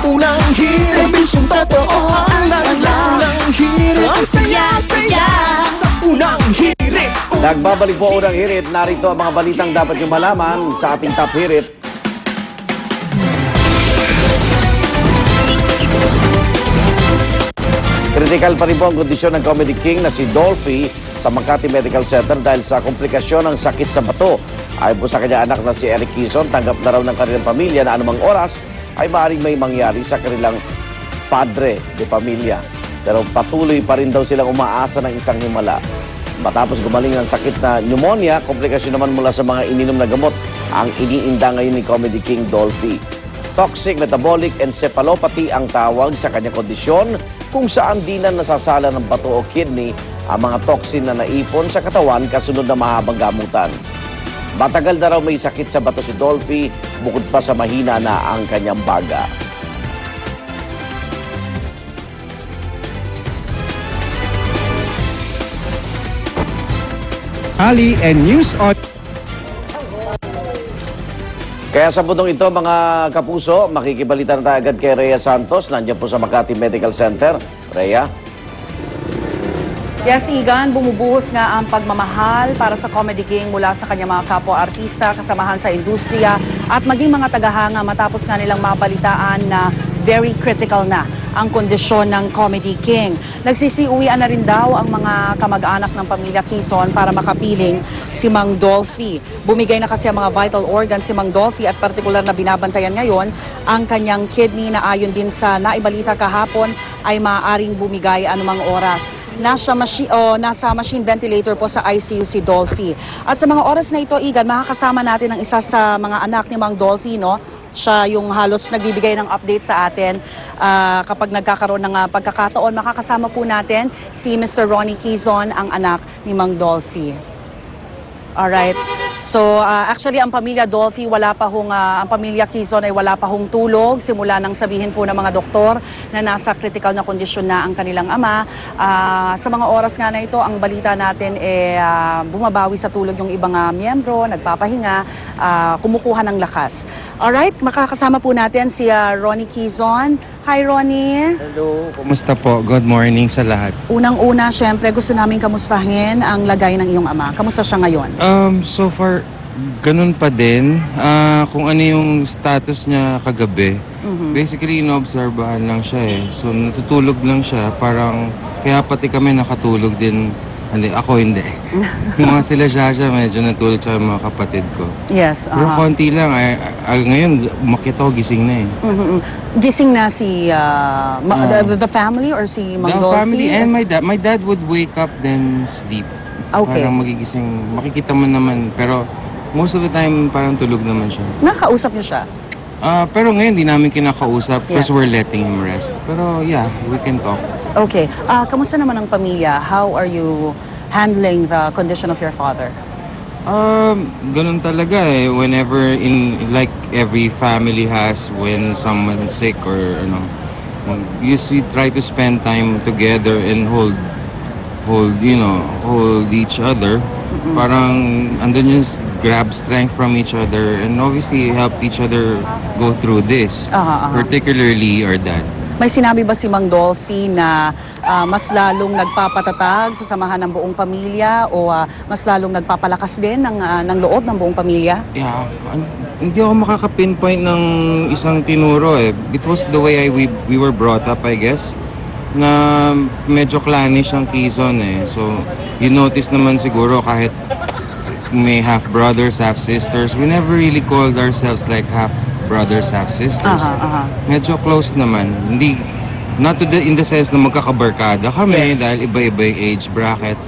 unang hirit, serbisyong totoo ang unang hirit, ang saya-saya sa unang hirit. Nagbabalik po unang hirit. Narito ang mga balitang dapat nyo malaman sa ating top hirit. Critical pa rin po ang kondisyon ng Comedy King na si Dolphy sa Makati Medical Center dahil sa komplikasyon ng sakit sa bato. Ayon po sa kanya anak na si Eric Quezon, tanggap na raw ng kanilang pamilya na anumang oras ay maaaring may mangyari sa kanilang padre de pamilya. Pero patuloy pa rin daw silang umaasa ng isang himala. Matapos gumaling ng sakit na pneumonia, komplikasyon naman mula sa mga ininom na gamot ang iniinda ngayon ni Comedy King Dolphy. Toxic metabolic encephalopathy ang tawag sa kanyang kondisyon kung saan di na nasasala ng bato o kidney ang mga toxin na naipon sa katawan kasunod na mahabang gamutan. Matagal na raw may sakit sa bato si Dolphy bukod pa sa mahina na ang kanyang baga. Ali and News on. Kaya sa putong ito mga kapuso, makikibalita na tayo agad kay Rhea Santos. Nandiyan po sa Makati Medical Center. Rhea? Yes, Igan, bumubuhos nga ang pagmamahal para sa Comedy King mula sa kanyang mga kapwa-artista, kasamahan sa industriya at maging mga tagahanga matapos nga nilang mabalitaan na very critical na ang kondisyon ng Comedy King. Nagsisiuwian na rin daw ang mga kamag-anak ng pamilya Quezon para makapiling si Mang Dolphy. Bumigay na kasi ang mga vital organs si Mang Dolphy at partikular na binabantayan ngayon ang kanyang kidney na ayon din sa naibalita kahapon ay maaaring bumigay anumang oras. Nasa machine ventilator po sa ICU si Dolphy. At sa mga oras na ito, Igan, makakasama natin ang isa sa mga anak ni Mang Dolphy, no? Siya yung halos nagbibigay ng update sa atin kapag nagkakaroon ng pagkakataon. Makakasama po natin si Mr. Ronnie Quezon, ang anak ni Mang Dolphy. Alright. So, actually, ang pamilya Dolphy, ang pamilya Quezon ay wala pa hong tulog. Simula nang sabihin po ng mga doktor na nasa critical na kondisyon na ang kanilang ama. Sa mga oras nga na ito, ang balita natin bumabawi sa tulog yung ibang miyembro, nagpapahinga, kumukuha ng lakas. Alright, makakasama po natin si Ronnie Quezon. Hi, Ronnie. Hello, kumusta po? Good morning sa lahat. Unang-una, syempre, gusto namin kamustahin ang lagay ng iyong ama. Kamusta siya ngayon? So far, ganun pa din. Kung ano yung status niya kagabi, basically inoobserbahan lang siya eh. So natutulog lang siya, parang kaya pati kami nakatulog din. Hindi, ako hindi. Mga sila siya medyo natulog sa mga kapatid ko. Yes. Pero konti lang. Ngayon, makita ko gising na eh. Gising na si the family or si Mang Dolphy? The family and my dad. My dad would wake up then sleep. Okay. Parang magigising. Makikita mo naman. Pero most of the time, parang tulog naman siya. Nakausap niyo siya? Pero ngayon, di namin kinakausap because Yes. we're letting him rest. Pero yeah, we can talk. Okay. Kamusta naman ang pamilya? How are you handling the condition of your father? Ganun talaga eh. Whenever like every family has when someone's sick or we try to spend time together and hold each other. Parang andun yung grab strength from each other and obviously help each other go through this. Particularly our dad. May sinabi ba si Mang Dolphy na mas lalong nagpapatatag sa samahan ng buong pamilya o mas lalong nagpapalakas din ng loob ng buong pamilya? Yeah, hindi ako makaka-pinpoint ng isang tinuro eh. It was the way we were brought up, I guess, na medyo clannish ang Quezon eh. So, you notice naman siguro kahit may half brothers, half sisters, we never really called ourselves like half brothers, half sisters. Medyo close naman. Hindi, in the sense na magkakabarkada kami dahil iba-iba yung age bracket.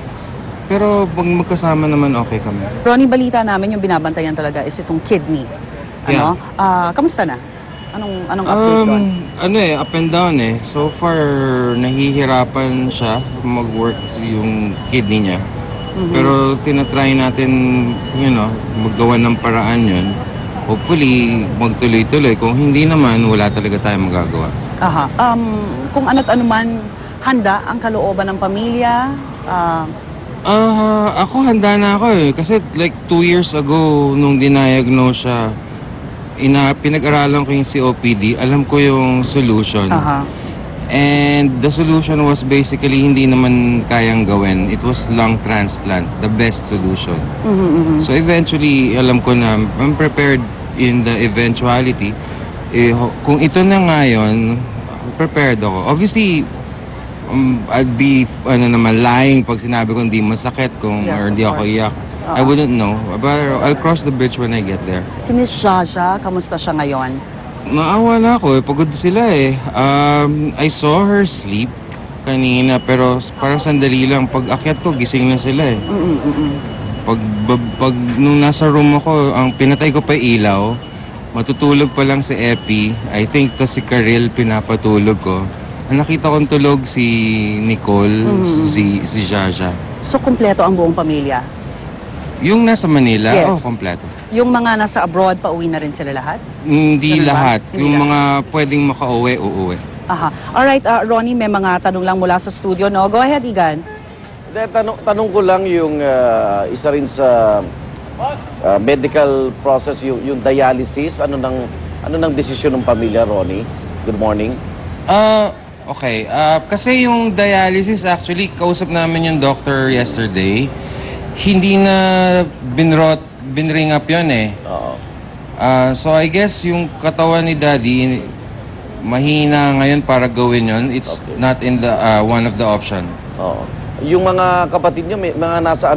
Pero pag magkasama naman, okay kami. Ronnie, balita namin yung binabantayan talaga is itong kidney. Ano? Kamusta na? Anong update doon? Up and down eh. So far, nahihirapan siya mag-work yung kidney niya. Pero tinatry natin, maggawa ng paraan yun. Hopefully, magtuloy-tuloy. Kung hindi naman, wala talaga tayong magagawa. Kung ano't ano man, handa ang kalooban ng pamilya? Ako handa na ako eh. Kasi like 2 years ago, nung diniagnose siya, pinag-aralan ko yung COPD, alam ko yung solution. Aha. And the solution was basically hindi naman kayang gawin. It was lung transplant, the best solution. So eventually, alam ko na I'm prepared in the eventuality. Kung ito na nga yun, prepared ako. Obviously, I'd be lying pag sinabi ko hindi masakit kung Yes, or of hindi ako course. iyak. I wouldn't know. But I'll cross the bridge when I get there. Si Miss Jaja, kamusta siya ngayon? Naawa na ako pagod sila I saw her sleep kanina pero parang sandali lang. Pag akyat ko, gising na sila Pag nung nasa room ako, ang pinatay ko pa yung ilaw, matutulog pa lang si Epi. I think si Karil pinapatulog ko. Ang nakita kong tulog si Nicole, si Jaja. So, kumpleto ang buong pamilya? Yung nasa Manila, Yes. kompleto. Yung mga nasa abroad, pauwi na rin sila lahat? Hindi Ganun ba? lahat. Hindi Yung lahat. mga pwedeng makauwi, uuwi. Aha. Alright, Ronnie, may mga tanong lang mula sa studio, no? Go ahead, Igan. Tanong ko lang yung isa rin sa medical process, yung dialysis. Ano nang desisyon ng pamilya, Ronnie? Good morning. Okay. Kasi yung dialysis, actually, kausap namin yung doctor yesterday. Hindi na binring up yun Oo. So I guess yung katawan ni Daddy, mahina ngayon para gawin yun. It's not in the one of the option. Oo. Yung mga kapatid niyo, may mga nasa